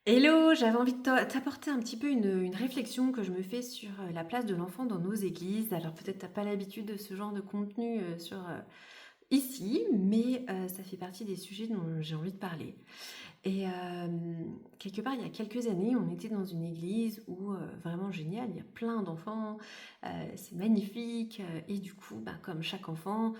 Hello, j'avais envie de t'apporter un petit peu une réflexion que je me fais sur la place de l'enfant dans nos églises. Alors peut-être t'as pas l'habitude de ce genre de contenu ici, mais ça fait partie des sujets dont j'ai envie de parler. Et quelque part, il y a quelques années, on était dans une église où vraiment génial, il y a plein d'enfants, c'est magnifique. Et du coup, bah, comme chaque enfant,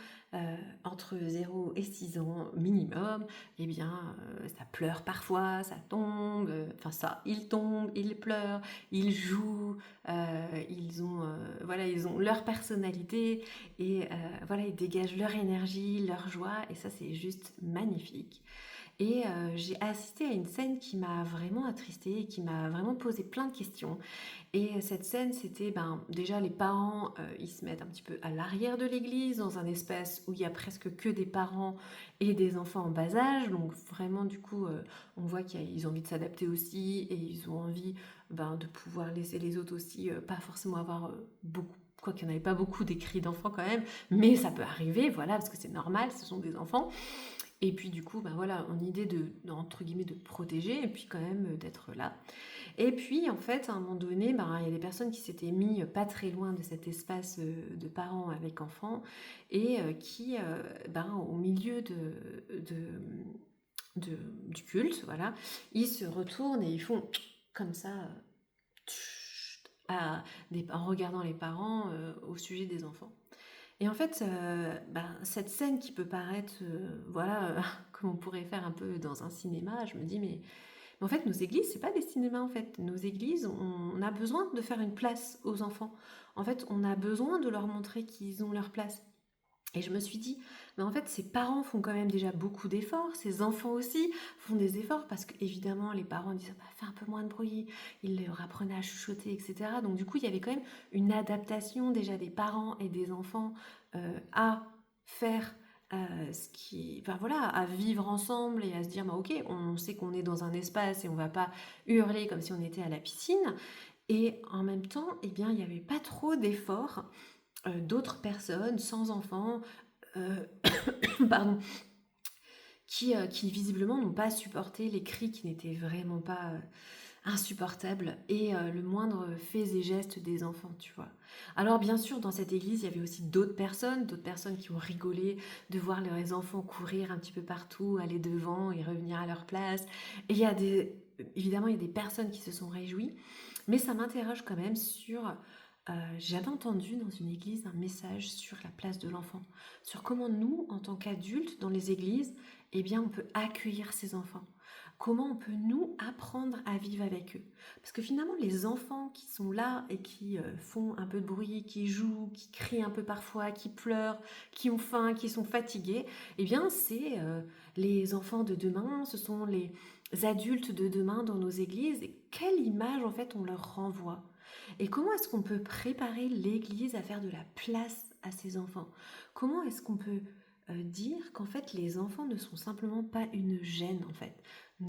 entre 0 et 6 ans minimum, eh bien, ça pleure parfois, ça tombe, enfin ça, ils tombent, ils pleurent, ils jouent, voilà, ils ont leur personnalité et voilà, ils dégagent leur énergie, leur joie, et ça, c'est juste magnifique. Et j'ai assisté à une scène qui m'a vraiment attristée et qui m'a vraiment posé plein de questions. Et cette scène, c'était déjà les parents, ils se mettent un petit peu à l'arrière de l'église, dans un espace où il y a presque que des parents et des enfants en bas âge. Donc vraiment, du coup, on voit qu'ils ont envie de s'adapter aussi et ils ont envie de pouvoir laisser les autres aussi, pas forcément avoir beaucoup. Quoi qu'il n'y en avait pas beaucoup des cris d'enfants quand même, mais ça peut arriver, voilà, parce que c'est normal, ce sont des enfants. Et puis du coup, voilà, en idée entre guillemets, de protéger, et puis quand même d'être là. Et puis en fait, à un moment donné, il y a des personnes qui s'étaient mis pas très loin de cet espace de parents avec enfants, et qui, au milieu du culte, voilà, ils se retournent et ils font comme ça, en regardant les parents au sujet des enfants. Et en fait, cette scène qui peut paraître, voilà, comme on pourrait faire un peu dans un cinéma, je me dis, mais en fait, nos églises, c'est pas des cinémas, en fait. Nos églises, on a besoin de faire une place aux enfants. En fait, on a besoin de leur montrer qu'ils ont leur place. Et je me suis dit, mais en fait, ces parents font quand même déjà beaucoup d'efforts, ces enfants aussi font des efforts, parce que évidemment, les parents disent, fais un peu moins de bruit, ils leur apprenaient à chuchoter, etc. Donc du coup, il y avait quand même une adaptation déjà des parents et des enfants à faire voilà, à vivre ensemble et à se dire, ok, on sait qu'on est dans un espace et on va pas hurler comme si on était à la piscine. Et en même temps, eh bien, il n'y avait pas trop d'efforts d'autres personnes sans enfants, euh, pardon, qui visiblement n'ont pas supporté les cris qui n'étaient vraiment pas insupportables, et le moindre faits et gestes des enfants, tu vois. Alors bien sûr, dans cette église, il y avait aussi d'autres personnes qui ont rigolé de voir leurs enfants courir un petit peu partout, aller devant et revenir à leur place. Et évidemment, il y a des personnes qui se sont réjouies, mais ça m'interroge quand même sur... j'avais entendu dans une église un message sur la place de l'enfant, sur comment nous, en tant qu'adultes dans les églises, eh bien, on peut accueillir ces enfants. Comment on peut nous apprendre à vivre avec eux. Parce que finalement, les enfants qui sont là et qui font un peu de bruit, qui jouent, qui crient un peu parfois, qui pleurent, qui ont faim, qui sont fatigués, eh bien, c'est les enfants de demain, ce sont les adultes de demain dans nos églises. Et quelle image, en fait, on leur renvoie. Et comment est-ce qu'on peut préparer l'Église à faire de la place à ces enfants? Comment est-ce qu'on peut dire qu'en fait les enfants ne sont simplement pas une gêne en fait?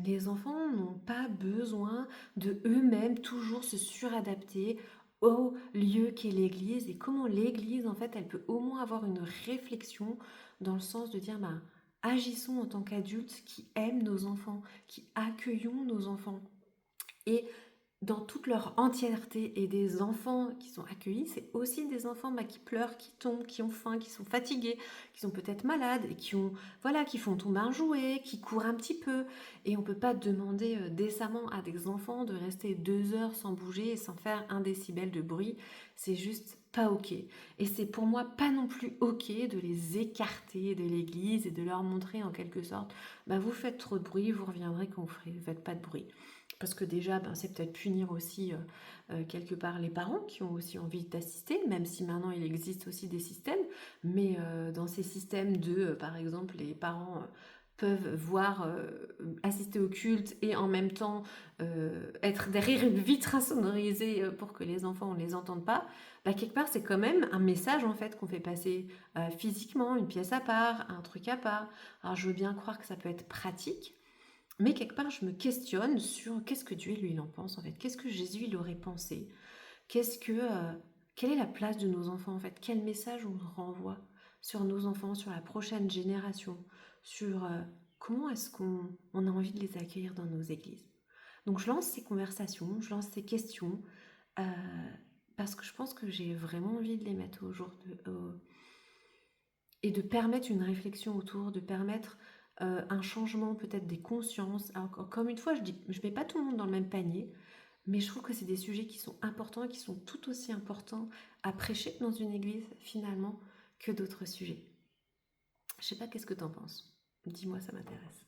Les enfants n'ont pas besoin de eux-mêmes toujours se suradapter au lieu qu'est l'Église, et comment l'Église en fait elle peut au moins avoir une réflexion dans le sens de dire agissons en tant qu'adultes qui aiment nos enfants, qui accueillons nos enfants. Et dans toute leur entièreté, et des enfants qui sont accueillis, c'est aussi des enfants qui pleurent, qui tombent, qui ont faim, qui sont fatigués, qui sont peut-être malades et qui font tomber un jouet, qui courent un petit peu. Et on ne peut pas demander décemment à des enfants de rester 2 heures sans bouger et sans faire 1 décibel de bruit. C'est juste pas ok. Et c'est pour moi pas non plus ok de les écarter de l'église et de leur montrer en quelque sorte, vous faites trop de bruit, vous reviendrez quand vous faites pas de bruit. Parce que déjà, c'est peut-être punir aussi quelque part les parents qui ont aussi envie d'assister, même si maintenant il existe aussi des systèmes. Mais dans ces systèmes par exemple, les parents peuvent assister au culte et en même temps être derrière une vitre insonorisée pour que les enfants ne les entendent pas, quelque part c'est quand même un message en fait qu'on fait passer physiquement, une pièce à part, un truc à part. Alors je veux bien croire que ça peut être pratique, mais quelque part, je me questionne sur qu'est-ce que Dieu, lui, il en pense, en fait. Qu'est-ce que Jésus, il aurait pensé? Quelle est la place de nos enfants, en fait? Quel message on renvoie sur nos enfants, sur la prochaine génération, sur comment est-ce qu'on a envie de les accueillir dans nos églises? Donc je lance ces conversations, je lance ces questions, euh, parce que je pense que j'ai vraiment envie de les mettre au jour et de permettre une réflexion autour, de permettre un changement peut-être des consciences. Alors, comme une fois, je dis, je mets pas tout le monde dans le même panier, mais je trouve que c'est des sujets qui sont importants et qui sont tout aussi importants à prêcher dans une église finalement que d'autres sujets. Je sais pas, qu'est-ce que t'en penses? Dis-moi, ça m'intéresse.